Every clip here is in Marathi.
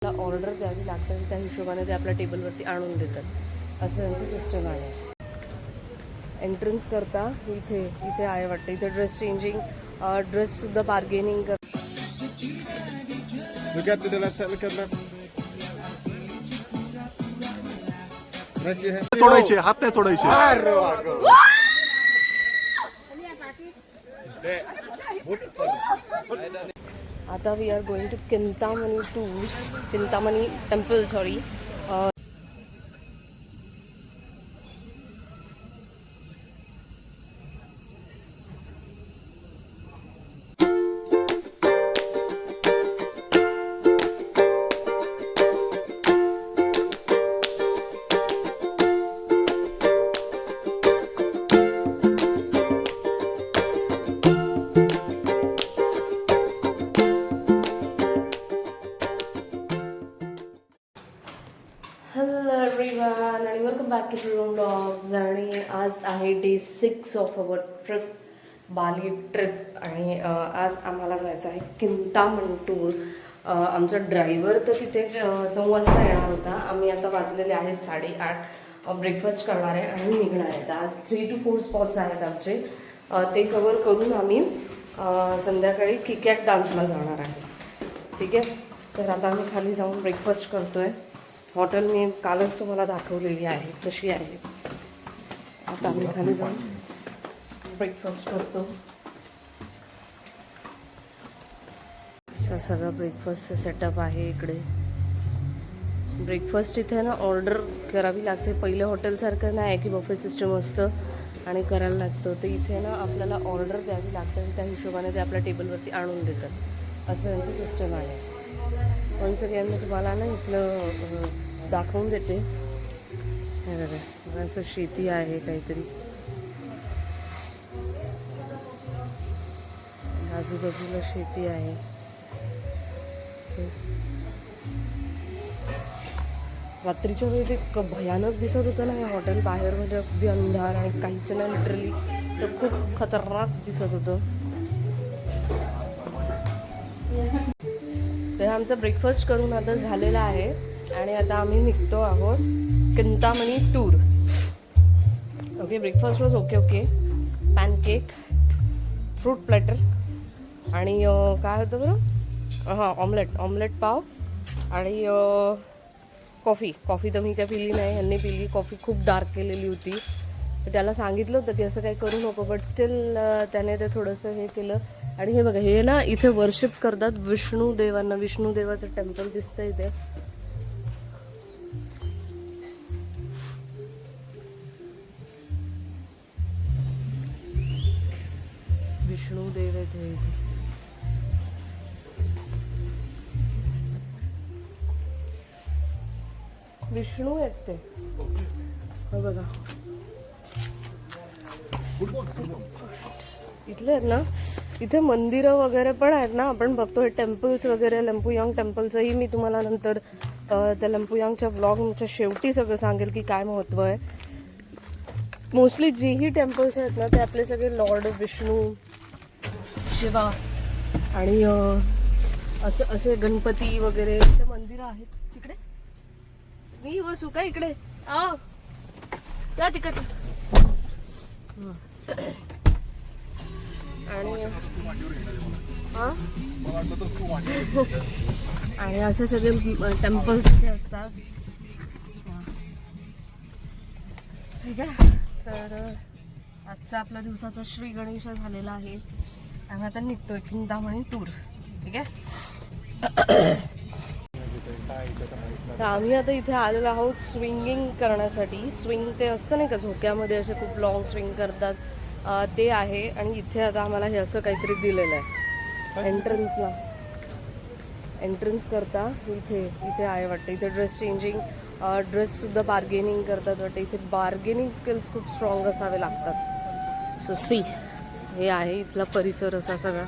ऑर्डर द्यावी लागते आणि त्या हिशोबाने ते आपल्या टेबलवरती आणून देतात, असं त्यांचं सिस्टम आहे. एंट्रन्स करता इथे इथे आहे वाटतं, इथे ड्रेस चेंजिंग, ड्रेससुद्धा बार्गेनिंग कर. सोडायचे हात नाही सोडायचे. आता we are going to Chintamani tours, Chintamani temple, sorry. Hello everyone आणि welcome back to drone blogs. आणि आज आहे day 6 of our trip, Bali trip. आणि आज आम्हाला जायचं आहे चिंतामणी टूर. आमचा ड्रायव्हर तर तिथे 9 वाजता येणार होता. आम्ही आता वाजलेले आहेत 8:30. ब्रेकफास्ट करणार आहे आणि निघणार आहेत. आज 3 to 4 स्पॉट्स आहेत आमचे, ते कवर करून आम्ही संध्याकाळी किकॅट डान्सला जाणार आहे. ठीक आहे, तर आता आम्ही खाली जाऊन ब्रेकफास्ट करतो आहे. हॉटेल मी कालच तुम्हाला दाखवलेली आहे कशी आहे. आता आम्ही खाली जाऊन ब्रेकफास्ट करतो. असा सगळा ब्रेकफास्टचा सेटअप आहे इकडे. ब्रेकफास्ट इथे ना ऑर्डर करावी लागते. पहिल्या हॉटेलसारखं नाही आहे की बफे सिस्टम असतं आणि करायला लागतं. तर इथे ना आपल्याला ऑर्डर द्यावी लागते आणि त्या हिशोबाने ते आपल्या टेबलवरती आणून देतात, असं त्यांचं सिस्टम आहे. वन्स अगेन मी तुम्हाला ना इथलं दाखवून देते. हे बघा, असं शेती आहे काहीतरी, आजूबाजूला शेती आहे. रात्रीच्या वेळी ते भयानक दिसत होतं ना हे हॉटेल. बाहेर म्हणजे अगदी अंधार आणि काहीच नाही, लिटरली तर खूप खतरनाक दिसत होतं. तर आमचा ब्रेकफास्ट करून आता झालेला आहे आणि आता आम्ही निघतो आहोत Chintamani tour. Okay, breakfast was okay. Pancake, fruit platter आणि काय होतं बरं, हां ऑमलेट पाव आणि कॉफी तर मी काय पिली नाही, ह्यांनी पिली. कॉफी खूप डार्क केलेली होती. तर त्याला सांगितलं होतं की असं काही करू नको, बट स्टील त्याने ते थोडंसं हे केलं. आणि हे बघा, हे ना इथे वर्शिप करतात विष्णुदेवांना. विष्णुदेवाचं टेम्पल दिसतं इथे. विष्णुदेव इथे विष्णू आहेत ते, हो बघा इथले आहेत ना. इथे मंदिरं वगैरे पण आहेत ना, आपण बघतो हे टेम्पल्स वगैरे. लंपुयांग टेम्पलचंही मी तुम्हाला नंतर त्या लंपुयांगच्या ब्लॉगच्या शेवटी सगळं सांगेल की काय महत्त्व आहे. मोस्टली जेही टेम्पल्स आहेत ना ते आपले सगळे लॉर्ड विष्णू, शिवा आणि असे गणपती वगैरे ते मंदिरं आहेत तिकडे. मी बसू का इकडे, आओ या तिकट. आणि आणि असे सगळे टेम्पल्स इथे असतात. ठीक आहे, तर आजचा आपल्या दिवसाचा श्री गणेश झालेला आहे. आम्ही आता निघतोय चिंतामणी टूर. ठीक आहे, तर आम्ही आता इथे आलेलो आहोत स्विंगिंग करण्यासाठी. स्विंग ते असतं नाही का, झोक्यामध्ये असे खूप लॉंग स्विंग करतात, ते आहे. आणि इथे आता आम्हाला हे असं काहीतरी दिलेलं आहे एंट्रन्सला. एंट्रन्स करता इथे आहे वाटतं. इथे ड्रेस चेंजिंग, ड्रेससुद्धा बार्गेनिंग करतात वाटतं. इथे बार्गेनिंग स्किल्स खूप स्ट्रॉंग असावे लागतात. सो सी, हे आहे इथला परिसर असा सगळा.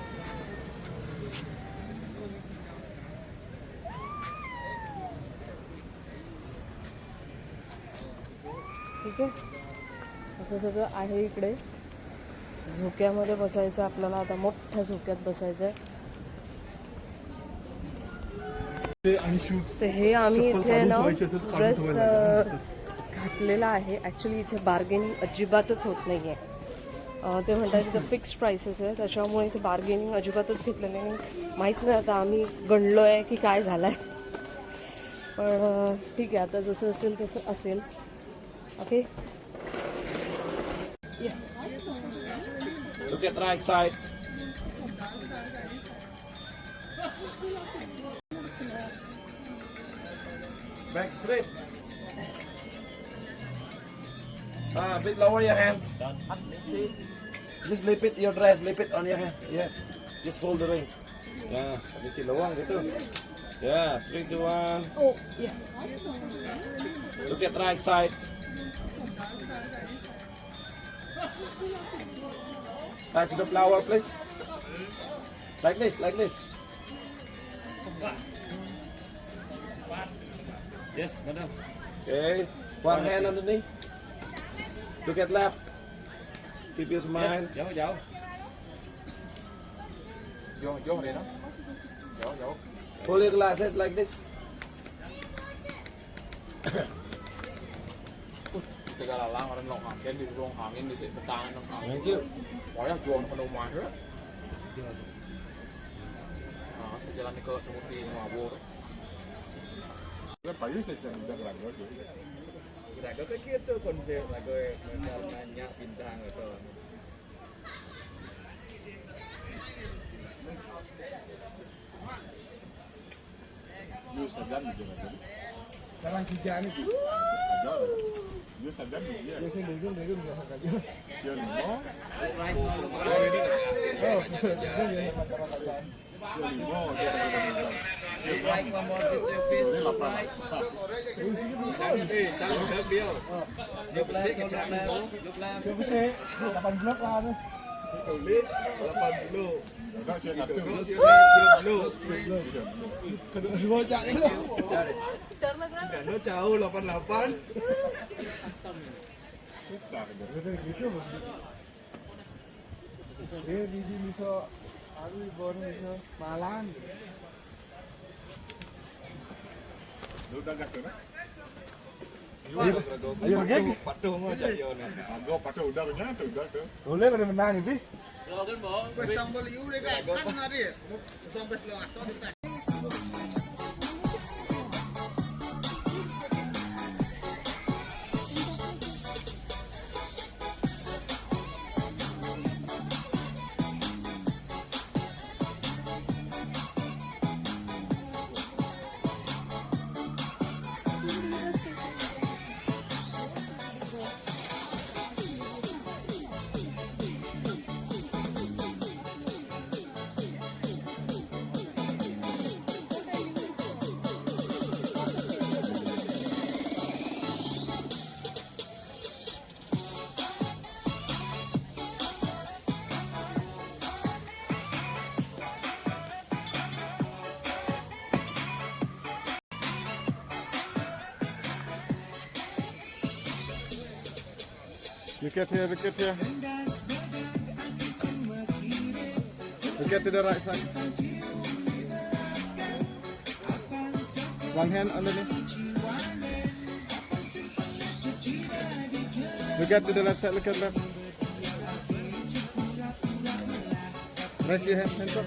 ठीक आहे, असं सगळं आहे इकडे. झोक्यामध्ये बसायचं आपल्याला, आता मोठ्या झोक्यात बसायचं आहे. आणि शूज तर हे आम्ही चप्पल इथे काढून ना ठेवायची असेल तर काढून ड्रेस ठेवायला लागेल. घातलेला आहे. ॲक्च्युली इथे बार्गेनिंग अजिबातच होत नाही आहे. ते म्हणतात तिथे फिक्स्ड प्राइसेस आहे, त्याच्यामुळे इथे बार्गेनिंग अजिबातच घेतलं नाही. माहीत नाही आता आम्ही गणलो आहे की काय झालं आहे, पण ठीक आहे, आता जसं असेल तसं असेल. Okay. Look at right side. Back straight. A bit lower your hand. Just lip it your dress, lip it on your hand. Yes. Just hold the ring. Yeah. Mesti lawang gitu. Yeah. 3, 2, 1. Oh, yeah. Look at right side. Touch the flower, please. Like this, like this. Yes, madam. Okay. One hand underneath. Look at left. Keep your smile. Jauh. Jauh deh, no? Jauh. Pull your glasses like this. Segala lang orang long angin di ruang angin di petang nang angin. Thank you. Pokoknya jual penuh mahal. Nah, sejalan ke seperti mabur. पाहिजे त्याच्या लागलं Raga ke gitu konsep raga nanya bintang gitu. You sadar gitu kan? Sekarang tiga nih gitu. You sadar gitu ya? Biasa degil nggak sadar. Siapa mau? Right one more to your face. Right. Jangan deg dia. Dia bersih ke sana. Look lah. Dia bisa 8 blok lah nih. Tulis 80. Enggak sih satu. Kedua cak itu. Karena jauh 88. Gitu. Dia di bisa aku baru bisa malam. Lu udah gas tuh, ayo geng. Patuh mau cak yo nih. Anggo patuh udah punya tuh udah tuh. Boleh pada menang ini. Look at here, look at here. Look at to the right side. One hand underneath. Look at to the left side, look at left. Raise your hand, hands up.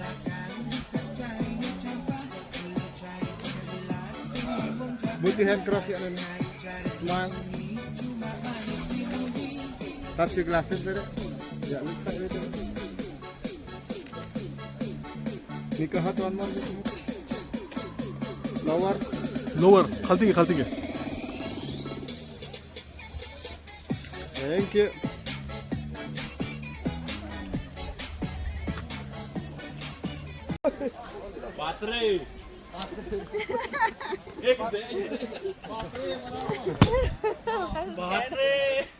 Put your hand cross your underneath. Smile. Touch your glasses with it. Yeah, look side with it. Make a hot one more. Lower. Lower. खालती घे. Thank you. Baterai.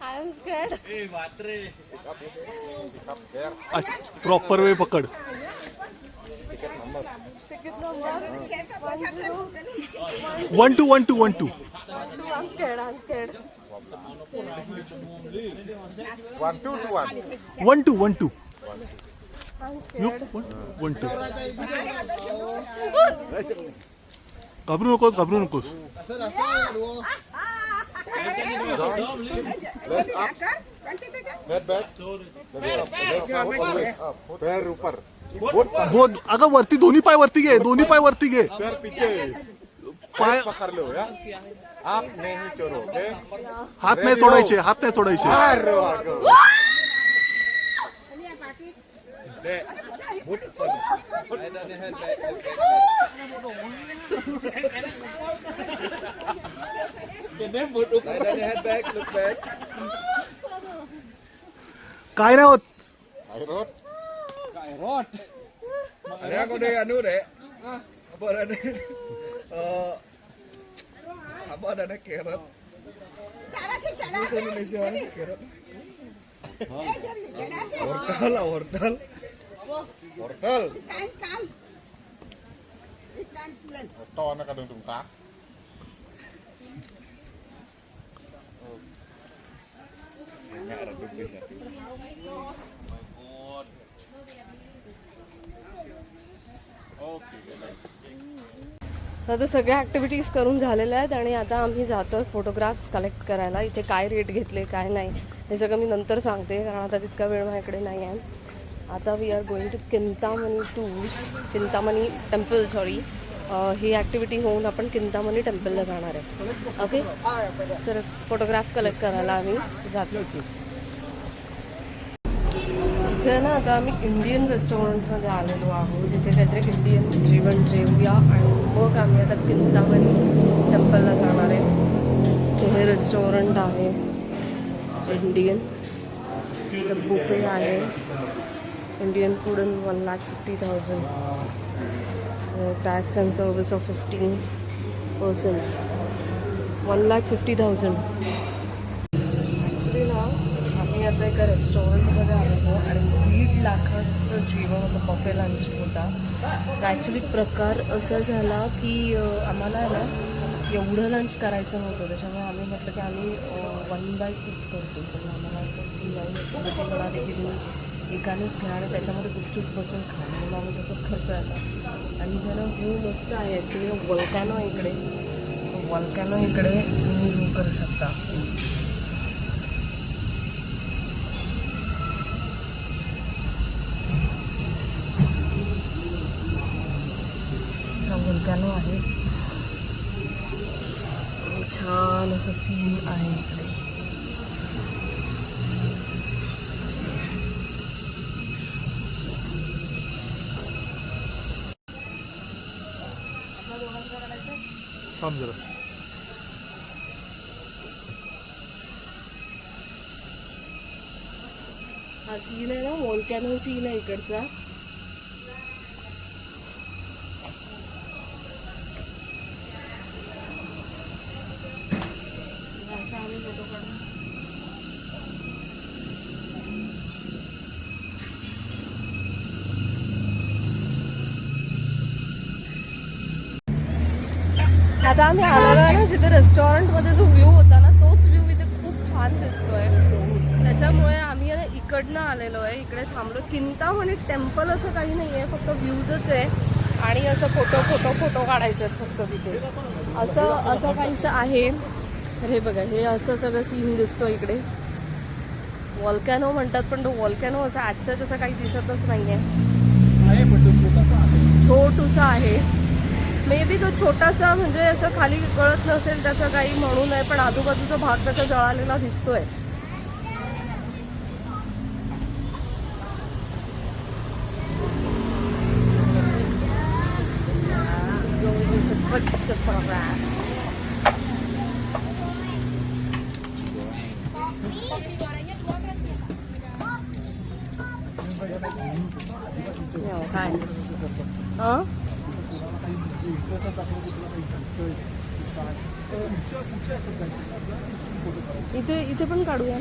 I'm scared. Baterai. Proper way पकड. Ticket number 121212. I'm scared. 1212. I'm You scared. 12. घाबरू नकोस. Head back. पैर ऊपर. बोट अगं वरती दोन्ही पाय वरती घे. पैर पीछे. पाय पकड़ लो या. आप नहीं छोड़ो. Okay? हात नाही सोडायचे. अरे वाह. Head back, look back. काय नाही होत. Ada aku deh anu deh. Apa ada? Apa ada carrot? Bahasa Indonesia carrot. Wortel. To na kadang tuntas. Enggak redup bisa. आता सगळ्या ॲक्टिव्हिटीज करून झालेल्या आहेत आणि आता आम्ही जातो आहे फोटोग्राफ्स कलेक्ट करायला. इथे काय रेट घेतले काय नाही हे सगळं मी नंतर सांगते, कारण आता तितका वेळ माझ्याकडे नाही आहे. आता we are going to Chintamani temple ही ॲक्टिव्हिटी होऊन आपण चिंतामणी टेम्पलला जाणार आहे. ओके सर, फोटोग्राफ कलेक्ट करायला आम्ही जातो. इथे ना आता आम्ही इंडियन रेस्टॉरंटमध्ये आलेलो आहोत. तिथे काहीतरी इंडियन जेवण जेवूया आणि मग आम्ही आता चिंतामणी टेम्पलला जाणार आहे. हे रेस्टॉरंट आहे इंडियन. बुफे आहे. Indian food in 1,50,000. Tax and service of 15%. 1,50,000. Actually ना आम्ही आता एका रेस्टॉरंटमध्ये आलेलो आणि 1.5 लाखाचं जेवण होतं. बफे लंच होता. ॲक्च्युली प्रकार असा झाला की आम्हाला ना एवढं लंच करायचं नव्हतं. त्याच्यामुळे आम्ही म्हटलं की आम्ही 1/2 करतो. पण आम्हाला असं म्हणाले की तुम्ही एकानेच घ्या आणि त्याच्यामध्ये गुपचूप बसून खा. म्हणून आम्ही तसं खर्च आला. आणि जरा व्ह्यू मस्त आहे ॲक्च्युली. वल्कॅनो इकडे तुम्ही व्ह्यू करू शकता. वल्कॅनो आहे. छान असं सीन आहे इकडे. थांब जरा. हा सीन आहे ना, वोल्कॅनो सीन आहे इकडचा. असा आम्ही फोटो काढू. आता आम्ही आलेलो आहे ना जिथे रेस्टॉरंटमध्ये जो व्ह्यू होता ना, तोच व्ह्यू इथे खूप छान दिसतोय. त्याच्यामुळे आम्ही इकडनं आलेलो आहे. इकडे थांबलो. चिंतामणी टेम्पल असं काही नाही आहे, फक्त व्ह्यूजच आहे. आणि असं फोटो काढायचे आहेत फक्त तिथे. असं काहीसं आहे. हे बघा, हे असं सगळं सीन दिसतो इकडे. वॉल्कॅनो म्हणतात, पण तो वॉल्कॅनो असं ॲजसच असं काही दिसतच नाही आहे. छोटूसा आहे. मे बी तो छोटासा म्हणजे असं खाली गळत नसेल त्याचं काही म्हणून आहे, पण आजूबाजूचा भाग त्याचा जळालेला दिसतोय. Thanks. इथे पण काढूया.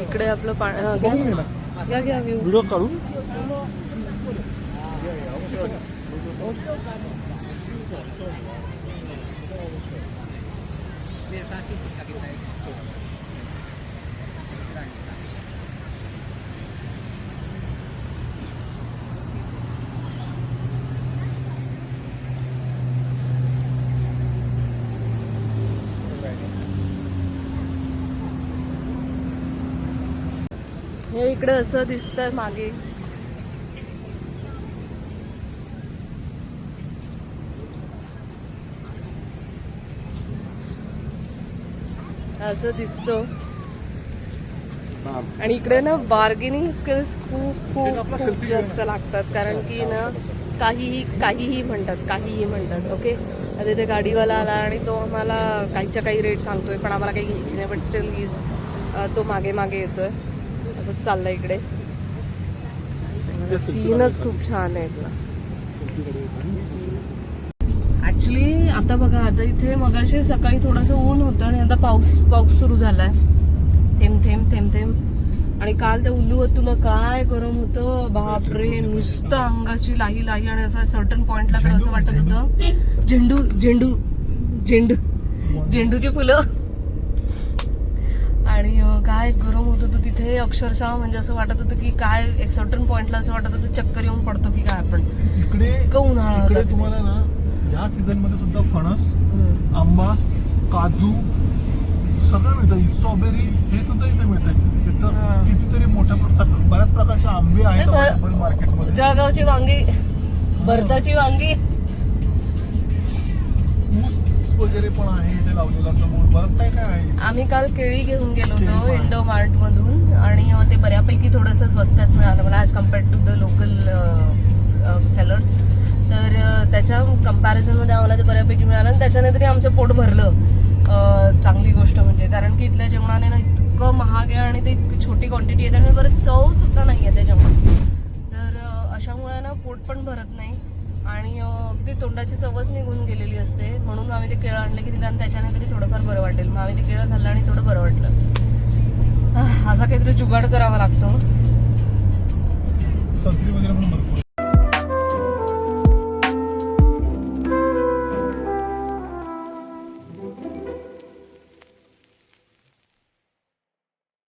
इकडे आपलं घ्या व्ह्यू. व्हिडिओ काढू. हे इकडे असं दिसतंय मागे. असं दिसतो. आणि इकडे ना बार्गेनिंग स्किल्स खूप खूप खूप जास्त लागतात, कारण की ना काहीही म्हणतात. ओके, आता इथे गाडीवाला आला आणि तो आम्हाला काहीच्या काही रेट सांगतोय, पण आम्हाला काही घ्यायची नाही. बट स्टील तो मागे येतोय. असंच चाललंय इकडे. सीनच खूप छान आहे इथला. ऍक्च्युली आता बघा, आता इथे मगाशी सकाळी थोडंसं ऊन होतं आणि आता पाऊस सुरू झालाय. थेंब थेंब. आणि काल त्या उल्लूवतूला काय गरम होतं बापरे, नुसतं अंगाची लाही आणि असं सर्टन पॉइंटला तर असं वाटत होतं झेंडूची फुलं. आणि काय गरम होत होतं तिथे अक्षरशः, म्हणजे असं वाटत होतं की काय एक सर्टन पॉइंटला असं वाटत होतं चक्कर येऊन पडतो की काय आपण. इकडे उन्हाळा होता तिथे. तुम्हाला ना या सीझन मध्ये सुद्धा फणस, आंबा, काजू सगळं मिळतं. स्ट्रॉबेरी हे सुद्धा इथे मिळतं. इथं कितीतरी बऱ्याच प्रकारचे आंबे आहेत मार्केटमध्ये. जळगावची वांगी, भरताची वांगी, ऊस वगैरे पण आहे इथे लावलेला समोर. बरंच काय आहे. आम्ही काल केळी घेऊन गेलो होतो इंडो मार्ट मधून आणि ते बऱ्यापैकी थोडंसं स्वस्तात मिळालं मला as compared to the local sellers. तर त्याच्या कम्पॅरिझनमध्ये आम्हाला ते बऱ्यापैकी मिळालं आणि त्याच्याने तरी आमचं पोट भरलं. चांगली गोष्ट म्हणजे, कारण की इथल्या जेवणाने ना इतकं महाग आहे आणि ते इतकी छोटी क्वांटिटी आहे, त्यामुळे बरं चव सुद्धा नाही आहे त्याच्यामध्ये. तर अशामुळे ना पोट पण भरत नाही आणि अगदी तोंडाची चवच निघून गेलेली असते. म्हणून आम्ही ते केळं आणलं की निदान त्याच्याने तरी थोडंफार बरं वाटेल. मग आम्ही ते केळं खाल्लं आणि थोडं बरं वाटलं. असा काहीतरी जुगाड करावा लागतो.